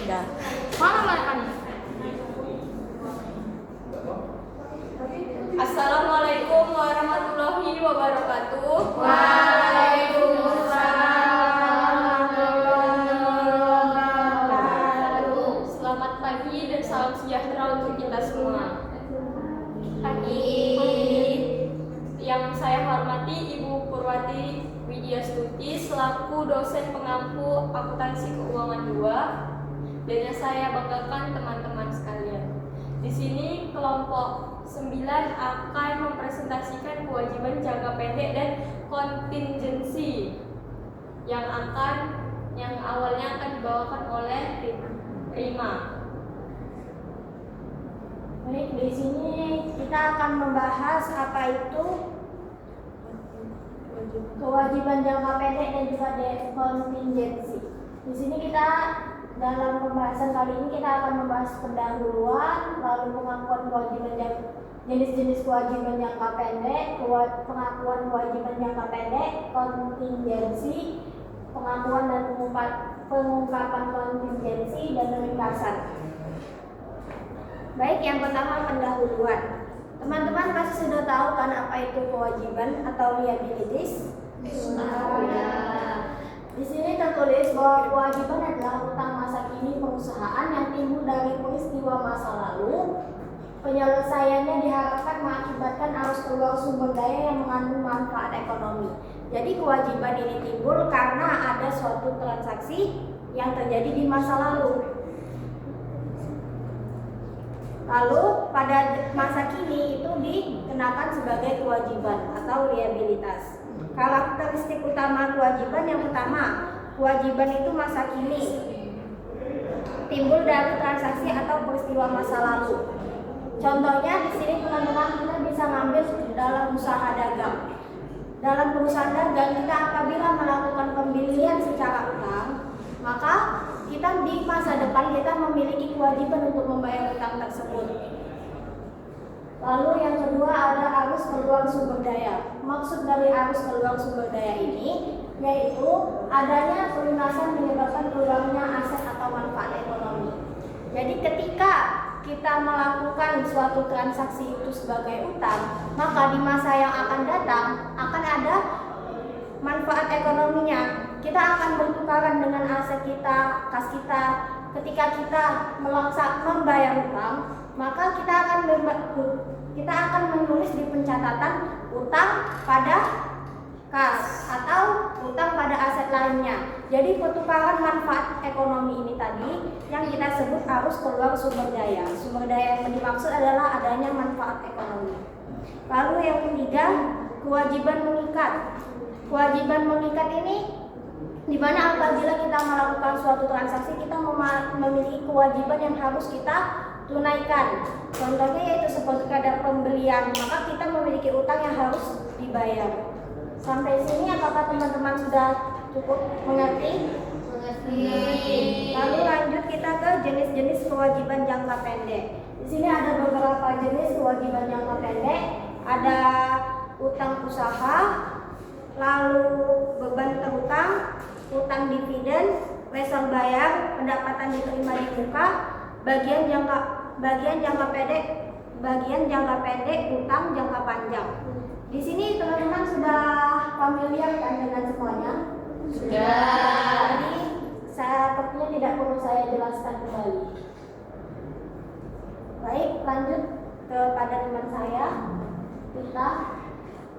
sudah. Mana merekanya? Assalamualaikum warahmatullahi wabarakatuh. Waalaikumsalam warahmatullahi wabarakatuh. Selamat pagi dan salam sejahtera untuk kita semua. Pagi. Yang saya hormati Ibu Purwati Widyastuti selaku dosen pengampu akuntansi keuangan 2, dan yang saya banggakan teman-teman sekalian. Di sini kelompok 9 akan mempresentasikan kewajiban jangka pendek dan kontingensi yang awalnya akan dibawakan oleh Rima. Baik, di sini kita akan membahas apa itu kewajiban jangka pendek dan juga kontingensi. Di sini kita dalam pembahasan kali ini kita akan membahas pendahuluan, lalu pengakuan kewajiban jenis-jenis kewajiban jangka pendek, pengakuan kewajiban jangka pendek, kontingensi, pengakuan dan pengungkapan kontingensi, dan ringkasan. Baik, yang pertama pendahuluan. Teman-teman pasti sudah tahu kan apa itu kewajiban atau liabilities? Di sini tertulis bahwa kewajiban adalah utang masa kini perusahaan yang timbul dari peristiwa masa lalu. Penyelesaiannya diharapkan mengakibatkan arus keluar sumber daya yang mengandung manfaat ekonomi. Jadi kewajiban ini timbul karena ada suatu transaksi yang terjadi di masa lalu. Lalu pada masa kini itu dikenakan sebagai kewajiban atau liabilitas. Karakteristik utama kewajiban yang pertama, kewajiban itu masa kini, timbul dari transaksi atau peristiwa masa lalu. Contohnya di sini teman-teman kita bisa ngambil dalam usaha dagang. Dalam perusahaan dagang kita apabila melakukan pembelian secara utang, maka kita di masa depan kita memiliki kewajiban untuk membayar utang tersebut. Lalu yang kedua ada arus keluar sumber daya. Maksud dari arus keluar sumber daya ini yaitu adanya pelunasan menyebabkan keluarnya aset atau manfaat ekonomi. Jadi ketika kita melakukan suatu transaksi itu sebagai utang, maka di masa yang akan datang akan ada manfaat ekonominya. Kita akan bertukaran dengan aset kita, kas kita. Ketika kita membayar utang, maka kita akan menulis di pencatatan utang pada kas atau utang pada aset lainnya. Jadi pertukaran manfaat ekonomi ini tadi yang kita sebut arus keluar sumber daya. Sumber daya yang dimaksud adalah adanya manfaat ekonomi. Lalu yang ketiga, kewajiban mengikat. Kewajiban mengikat ini di mana apabila kita melakukan suatu transaksi kita memiliki kewajiban yang harus kita tunaikan. Contohnya yaitu seperti kadar pembelian, maka kita memiliki utang yang harus dibayar. Sampai sini apakah teman-teman sudah cukup mengerti? Lalu lanjut kita ke jenis-jenis kewajiban jangka pendek. Di sini ada beberapa jenis kewajiban jangka pendek. Ada utang usaha, lalu beban terutang, utang dividen, wesel bayar, pendapatan diterima di muka, bagian jangka pendek, utang jangka panjang. Di sini teman-teman sudah familiar kan dengan semuanya? Sudah. Jadi sepertinya tidak perlu saya jelaskan kembali. Baik, lanjut kepada teman saya, kita.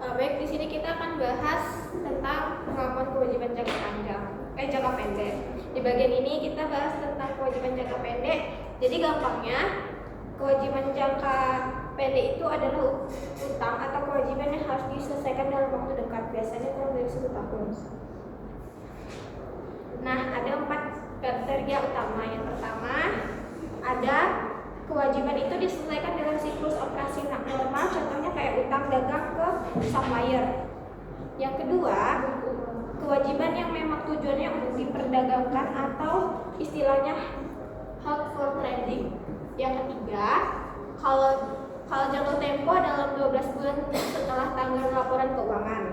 Baik, di sini kita akan bahas tentang pengakuan kewajiban jangka pendek. Di bagian ini kita bahas tentang kewajiban jangka pendek. Jadi gampangnya, kewajiban jangka pendek itu adalah utang atau kewajiban yang harus diselesaikan dalam waktu dekat, biasanya kurang dari 1 tahun. Nah, ada 4 kriteria utama. Yang pertama, ada kewajiban itu diselesaikan dalam siklus operasi normal, contohnya kayak utang dagang ke supplier. Yang kedua, kewajiban yang memang tujuannya untuk diperdagangkan atau istilahnya held for trading. Yang ketiga, kalau jatuh tempo dalam 12 bulan setelah tanggal laporan keuangan.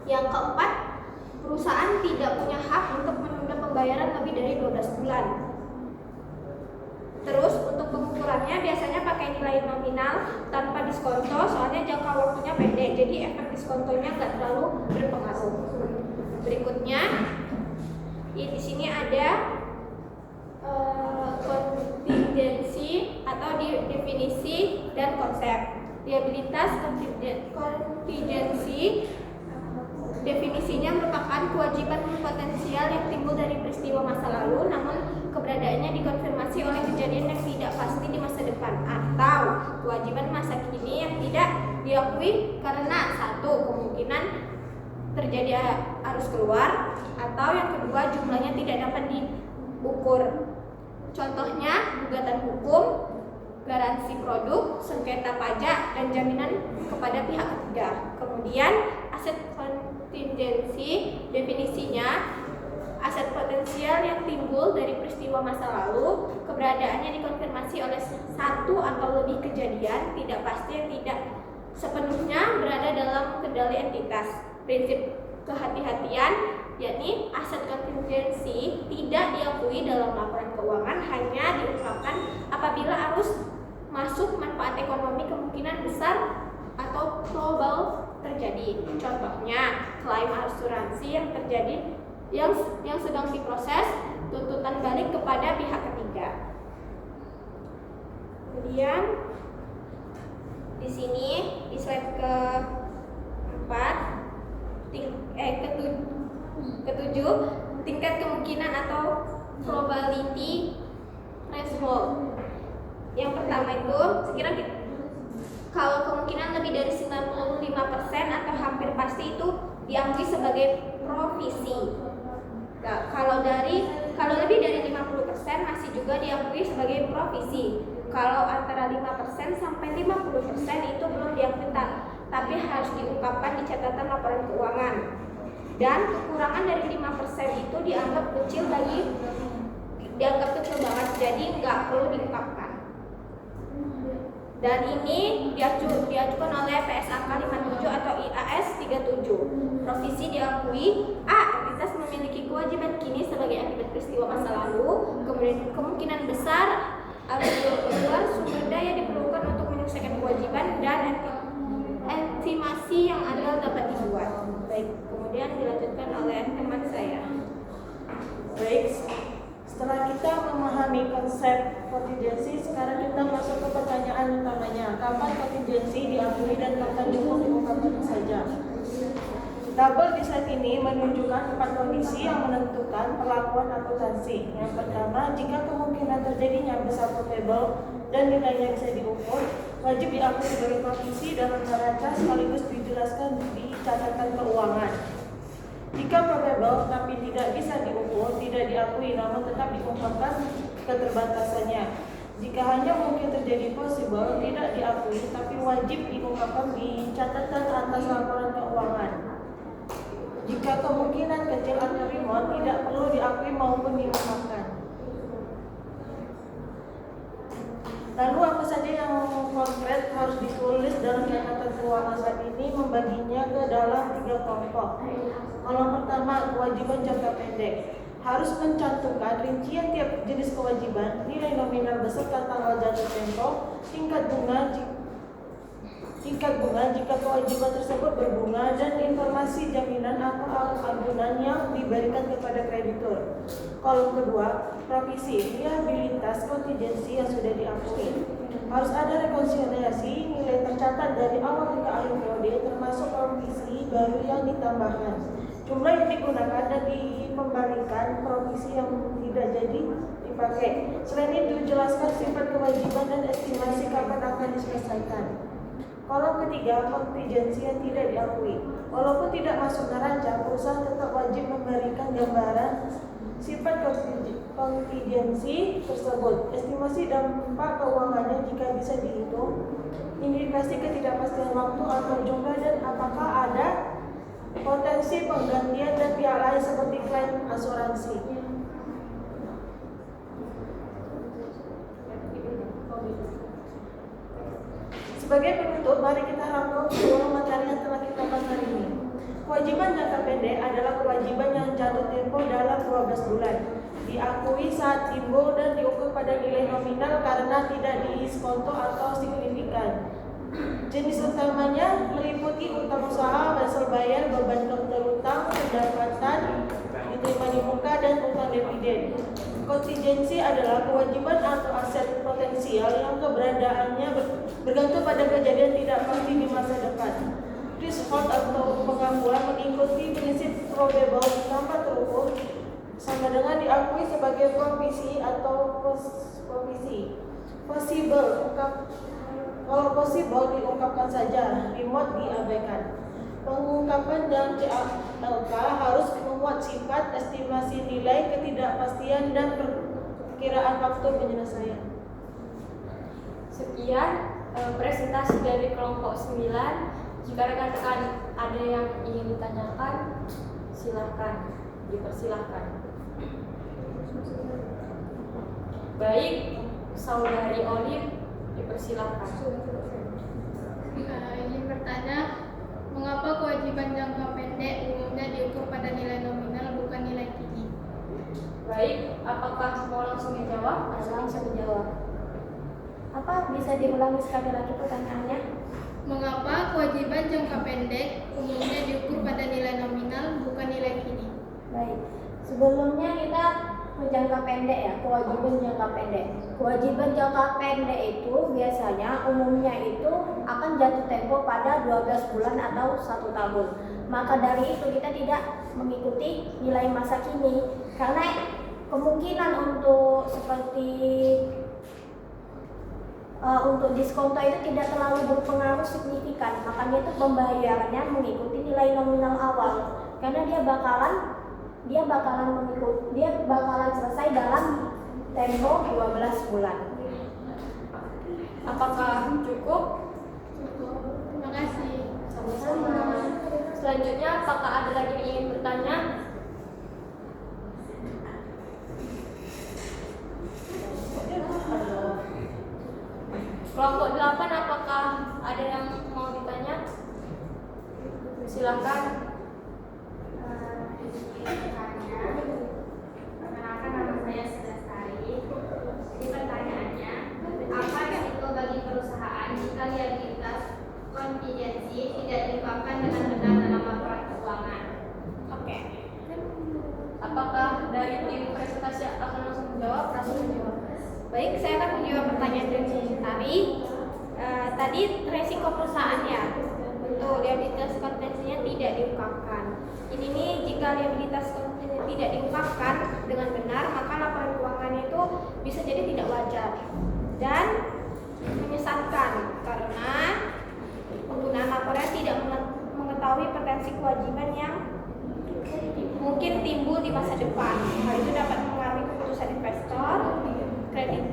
Yang keempat, perusahaan tidak punya hak untuk menunda pembayaran lebih dari 12 bulan. Terus untuk pengukurannya biasanya pakai nilai nominal tanpa diskonto, soalnya jangka waktunya pendek, jadi efek diskontonya nggak terlalu berpengaruh. Berikutnya, di sini ada kontingensi atau definisi dan konsep. Liabilitas kontingensi definisinya merupakan kewajiban potensial yang timbul dari peristiwa masa lalu, namun keberadaannya dikonfirmasi oleh kejadian yang tidak pasti di masa depan, atau kewajiban masa kini yang tidak diakui karena satu, kemungkinan terjadi arus keluar, atau yang kedua, jumlahnya tidak dapat diukur. Contohnya gugatan hukum, garansi produk, sengketa pajak, dan jaminan kepada pihak ketiga. Kemudian aset kontingensi definisinya aset potensial yang timbul dari peristiwa masa lalu, keberadaannya dikonfirmasi oleh satu atau lebih kejadian tidak pasti yang tidak sepenuhnya berada dalam kendali entitas. Prinsip kehati-hatian, yakni aset kontingensi tidak diakui dalam laporan keuangan, hanya diungkapkan apabila arus masuk manfaat ekonomi kemungkinan besar atau probable terjadi. Contohnya, klaim asuransi yang terjadi yang sedang diproses, tuntutan balik kepada pihak ketiga. Kemudian di sini di slide ketujuh, tingkat kemungkinan atau probability threshold. Yang pertama itu sekiranya kalau kemungkinan lebih dari 95% atau hampir pasti itu diakui sebagai provisi. Nah, kalau lebih dari 50% masih juga diakui sebagai provisi. Kalau antara 5% sampai 50% itu belum diakui, tapi harus diungkapkan di catatan laporan keuangan. Dan kekurangan dari 5% itu dianggap kecil banget, jadi nggak perlu diungkapkan. Dan ini diajukan oleh PSAK 57 atau IAS 37. Provisi diakui A. Entitas memiliki kewajiban kini sebagai akibat peristiwa masa lalu. Kemudian kemungkinan besar arus keluar sumber daya diperlukan untuk menyelesaikan kewajiban, dan estimasi yang adil dapat dibuat. Baik, kemudian dilanjutkan oleh teman saya. Baik, setelah kita memahami konsep kontingensi, sekarang kita masuk ke pertanyaan utamanya. Kapan kontingensi diakui dan kapan cukup diungkapkan saja? Tabel di slide ini menunjukkan 4 kondisi yang menentukan perlakuan akuntansi. Yang pertama, jika kemungkinan terjadinya besar probable dan nilainya bisa diukur, wajib diakui sebagai provisi dalam neraca sekaligus dijelaskan di catatan keuangan. Jika probable tapi tidak bisa diukur, tidak diakui namun tetap diungkapkan keterbatasannya. Jika hanya mungkin terjadi possible, tidak diakui tapi wajib diungkapkan di catatan atas laporan keuangan. Jika kemungkinan kecil atau remote, tidak perlu diakui maupun diungkapkan. Lalu apa saja yang konkret harus ditulis dalam catatan keuangan saat ini? Membaginya ke dalam 3 kelompok. Kolom pertama, kewajiban jangka pendek. Harus mencantumkan rincian tiap jenis kewajiban, nilai nominal beserta tanggal jatuh tempo, tingkat bunga jika kewajiban tersebut berbunga, dan informasi jaminan atau agunan yang diberikan kepada kreditur. Kolom kedua, provisi, liabilitas kontingensi yang sudah diakui. Harus ada rekonsiliasi nilai tercatat dari awal hingga akhir periode, termasuk provisi baru yang ditambahkan, jumlah yang digunakan, dan dikembalikan provisi yang tidak jadi dipakai. Selain itu, jelaskan sifat kewajiban dan estimasi kapan akan diselesaikan. Kolom ketiga, kontingensi yang tidak diakui. Walaupun tidak masuk neraca, perusahaan tetap wajib memberikan gambaran sifat kontingensi tersebut, estimasi dampak keuangannya jika bisa dihitung, indikasi ketidakpastian waktu atau jumlah, dan apakah ada potensi penggantian dan pihak lain seperti klaim asuransi. Sebagai penutup, mari kita rangkum seluruh materi yang telah kita bahas hari ini. Kewajiban jangka pendek adalah kewajiban yang jatuh tempo dalam 12 bulan, diakui saat timbul dan diukur pada nilai nominal karena tidak diiskonto atau signifikan. Jenis utamanya meliputi utang usaha, hasil bayar, beban terutang, pendapatan diterima di muka, dan utang dividen. Kontingensi adalah kewajiban atau aset potensial yang keberadaannya bergantung pada kejadian tidak pasti di masa depan. Threshold atau pengakuan mengikuti prinsip probable tanpa terukur sama dengan diakui sebagai provisi atau provisi. Possible, kalau possible diungkapkan saja, remote diabaikan. Pengungkapan dan CALK harus memuat sifat estimasi nilai, ketidakpastian, dan perkiraan waktu penyelesaian. Sekian presentasi dari kelompok 9. Jika rekan-rekan ada yang ingin ditanyakan, silahkan, dipersilahkan. Baik, saudari Olive, dipersilahkan. Ingin bertanya, mengapa kewajiban jangka pendek umumnya diukur pada nilai nominal bukan nilai kini? Baik, apakah mau langsung dijawab? Langsung dijawab. Apa bisa diulangi sekali lagi pertanyaannya? Mengapa kewajiban jangka pendek umumnya diukur pada nilai nominal bukan nilai kini? Baik. Sebelumnya kita jangka pendek ya, kewajiban jangka pendek. Kewajiban jangka pendek itu biasanya umumnya itu akan jatuh tempo pada 12 bulan atau 1 tahun. Maka dari itu kita tidak mengikuti nilai masa kini karena kemungkinan untuk seperti untuk diskonto itu tidak terlalu berpengaruh signifikan. Makanya itu pembayarannya mengikuti nilai nominal awal karena dia bakalan selesai dalam tempo 12 bulan. Apakah cukup? Terima kasih. Sama-sama. Selanjutnya, apakah ada lagi yang ingin bertanya? Kelompok 8, apakah ada yang mau ditanya? Silakan. Perkenalkan, nama saya Sedastari. Jadi pertanyaannya, apa resiko bagi perusahaan jika liabilitas kontingensi tidak diungkapkan dengan benar dalam laporan keuangan? Oke. Apakah dari tim presentasi akan langsung menjawab? Langsung menjawab. Baik, saya akan menjawab pertanyaan dari Tari. Tadi resiko perusahaannya untuk liabilitas kontingensinya tidak diungkapkan. Ini nih, jika liabilitas kontingensi tidak diungkapkan dengan benar, maka laporan keuangannya itu bisa jadi tidak wajar dan menyesatkan karena penggunaan laporan tidak mengetahui potensi kewajiban yang mungkin timbul di masa depan. Hal itu dapat mempengaruhi keputusan investor, kredit